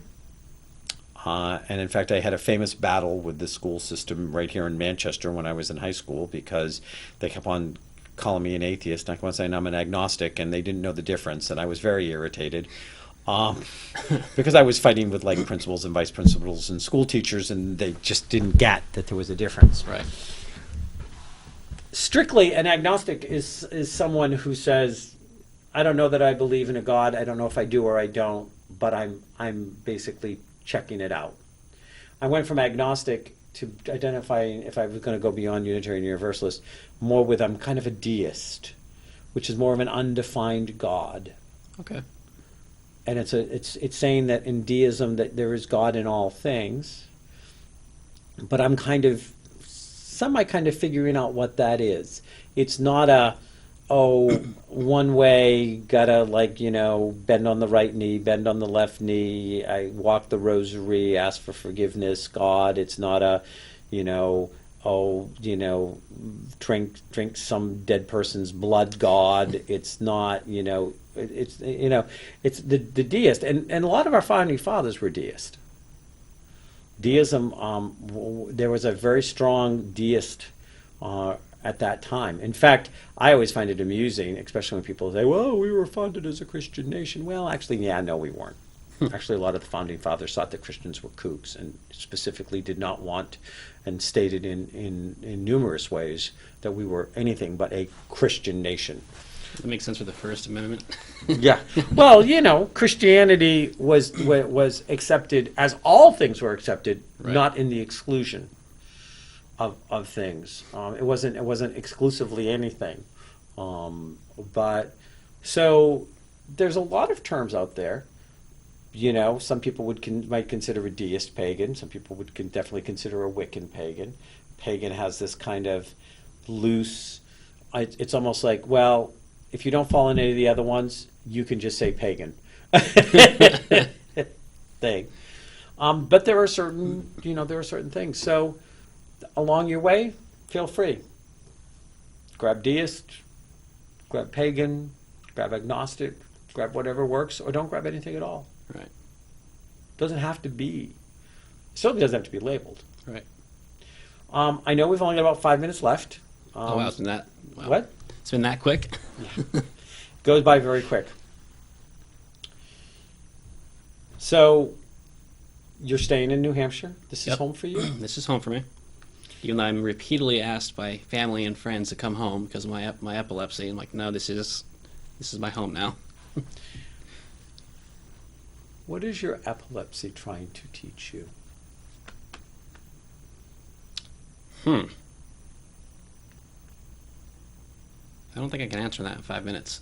F: And in fact, I had a famous battle with the school system right here in Manchester when I was in high school because they kept on calling me an atheist. And I kept on saying I'm an agnostic, and they didn't know the difference. And I was very irritated because I was fighting with principals and vice principals and school teachers, and they just didn't get that there was a difference.
D: Right.
F: Strictly, an agnostic is someone who says, I don't know that I believe in a God. I don't know if I do or I don't, but I'm basically checking it out. I went from agnostic to identifying, if I was going to go beyond Unitarian Universalist, more with I'm kind of a deist, which is more of an undefined God.
D: Okay.
F: And it's saying that in deism that there is God in all things, but I'm kind of figuring out what that is. It's not one way, gotta bend on the right knee, bend on the left knee, I walk the rosary, ask for forgiveness, God. It's not drink some dead person's blood, God. It's not, it's the deist. And a lot of our founding fathers were deist. Deism, there was a very strong deist at that time. In fact, I always find it amusing, especially when people say, well, we were founded as a Christian nation. Well, actually, no, we weren't. Actually, a lot of the founding fathers thought that Christians were kooks and specifically did not want and stated in numerous ways that we were anything but a Christian nation.
D: That makes sense for the First Amendment.
F: Yeah. Well, Christianity was accepted as all things were accepted,
D: right.
F: Not in the exclusion of things. It wasn't exclusively anything. But so there's a lot of terms out there. Some people might consider a deist pagan. Some people would definitely consider a Wiccan pagan. Pagan has this kind of loose. It's almost like, well, if you don't fall in any of the other ones, you can just say pagan thing. But there are certain things. So along your way, feel free. Grab deist, grab pagan, grab agnostic, grab whatever works, or don't grab anything at all.
D: Right.
F: Doesn't have to be. Certainly doesn't have to be labeled.
D: Right.
F: I know we've only got about 5 minutes left.
D: Oh, wow, it's been that. Wow.
F: What?
D: It's been that quick.
F: Goes by very quick. So, you're staying in New Hampshire. This is
D: Yep.
F: home for you.
D: This is home for me. Even though I'm repeatedly asked by family and friends to come home because of my epilepsy, I'm like, no, this is my home now.
F: What is your epilepsy trying to teach you?
D: I don't think I can answer that in 5 minutes.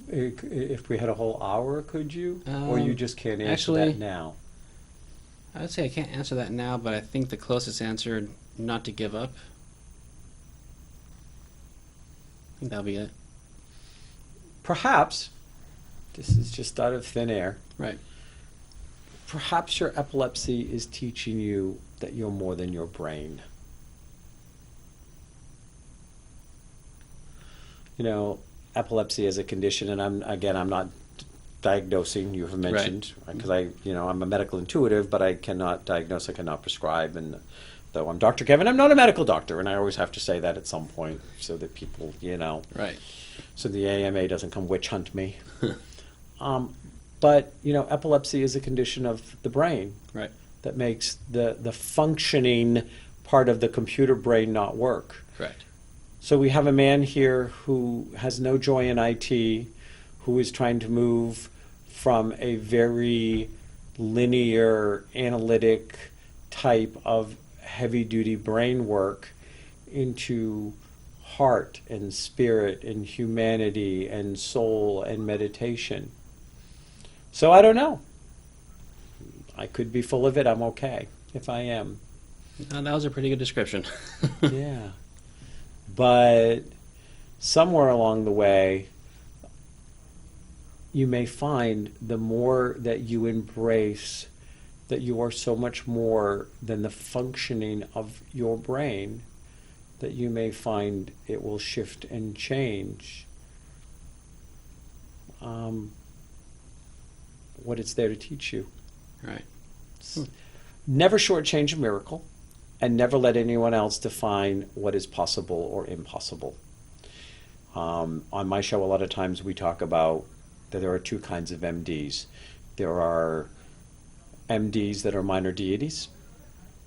F: If we had a whole hour, could you? Or you just can't answer that now?
D: I would say I can't answer that now, but I think the closest answer, not to give up. I think that'll be it.
F: Perhaps, this is just out of thin air,
D: Right.
F: perhaps your epilepsy is teaching you that you're more than your brain. You know, epilepsy is a condition, and I'm not diagnosing. You have mentioned because I'm a medical intuitive, but I cannot diagnose. I cannot prescribe, and though I'm Dr. Kevin, I'm not a medical doctor, and I always have to say that at some point so that people,
D: Right.
F: so the AMA doesn't come witch hunt me. But epilepsy is a condition of the brain
D: Right.
F: that makes the functioning part of the computer brain not work.
D: Correct.
F: So we have a man here who has no joy in IT, who is trying to move from a very linear, analytic type of heavy-duty brain work into heart and spirit and humanity and soul and meditation. So I don't know. I could be full of it. I'm okay if I am.
D: That was a pretty good description.
F: Yeah. But somewhere along the way, you may find the more that you embrace that you are so much more than the functioning of your brain, that you may find it will shift and change what it's there to teach you.
D: Right.
F: Never shortchange a miracle, and never let anyone else define what is possible or impossible. On my show, a lot of times we talk about that there are two kinds of MDs. There are MDs that are minor deities.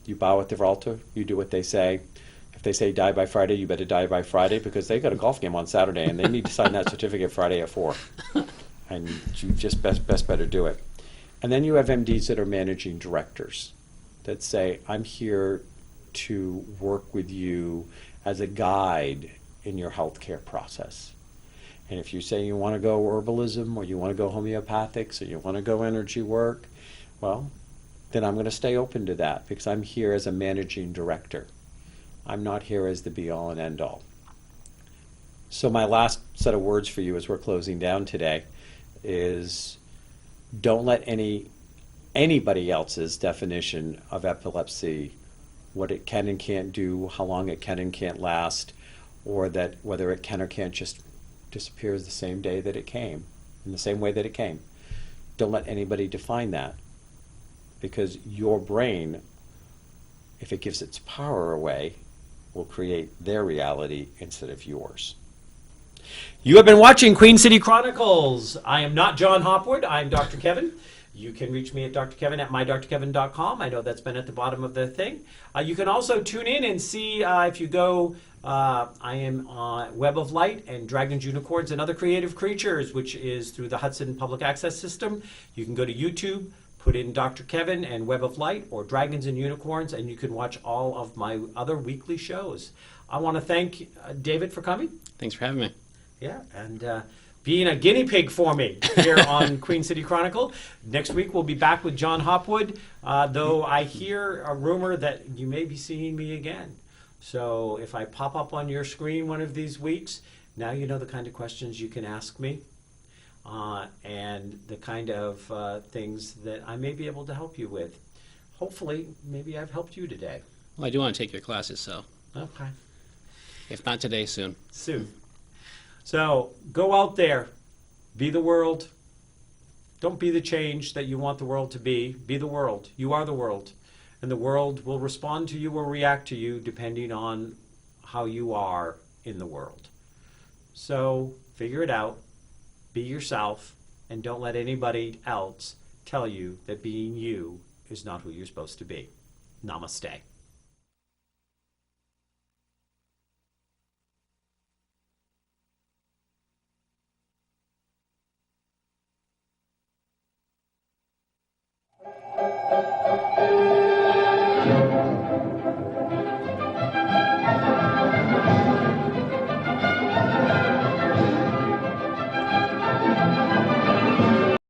F: You bow at their altar, you do what they say. If they say die by Friday, you better die by Friday, because they got a golf game on Saturday and they need to sign that certificate Friday at 4. And you just best better do it. And then you have MDs that are managing directors that say, I'm here to work with you as a guide in your healthcare process. And if you say you want to go herbalism, or you want to go homeopathics, or you want to go energy work, well, then I'm going to stay open to that, because I'm here as a managing director. I'm not here as the be-all and end-all. So my last set of words for you as we're closing down today is, don't let anybody else's definition of epilepsy, what it can and can't do, how long it can and can't last, or that whether it can or can't just disappear the same day that it came, in the same way that it came. Don't let anybody define that, because your brain, if it gives its power away, will create their reality instead of yours.
B: You have been watching Queen City Chronicles. I am not John Hopwood. I'm Dr. Kevin. You can reach me at drkevin at mydrkevin.com. I know that's been at the bottom of the thing. You can also tune in and see if you go. I am on Web of Light and Dragons, Unicorns, and Other Creative Creatures, which is through the Hudson Public Access System. You can go to YouTube, put in Dr. Kevin and Web of Light or Dragons and Unicorns, and you can watch all of my other weekly shows. I want to thank David for coming.
D: Thanks for having me.
B: Yeah, and being a guinea pig for me here on Queen City Chronicle. Next week we'll be back with John Hopwood, though I hear a rumor that you may be seeing me again. So if I pop up on your screen one of these weeks, now you know the kind of questions you can ask me and the kind of things that I may be able to help you with. Hopefully, maybe I've helped you today.
D: Well, I do want to take your classes, so
B: Okay.
D: if not today, soon.
B: Soon. So go out there, be the world. Don't be the change that you want the world to be. Be the world. You are the world. And the world will respond to you or react to you depending on how you are in the world. So figure it out, be yourself, and don't let anybody else tell you that being you is not who you're supposed to be. Namaste.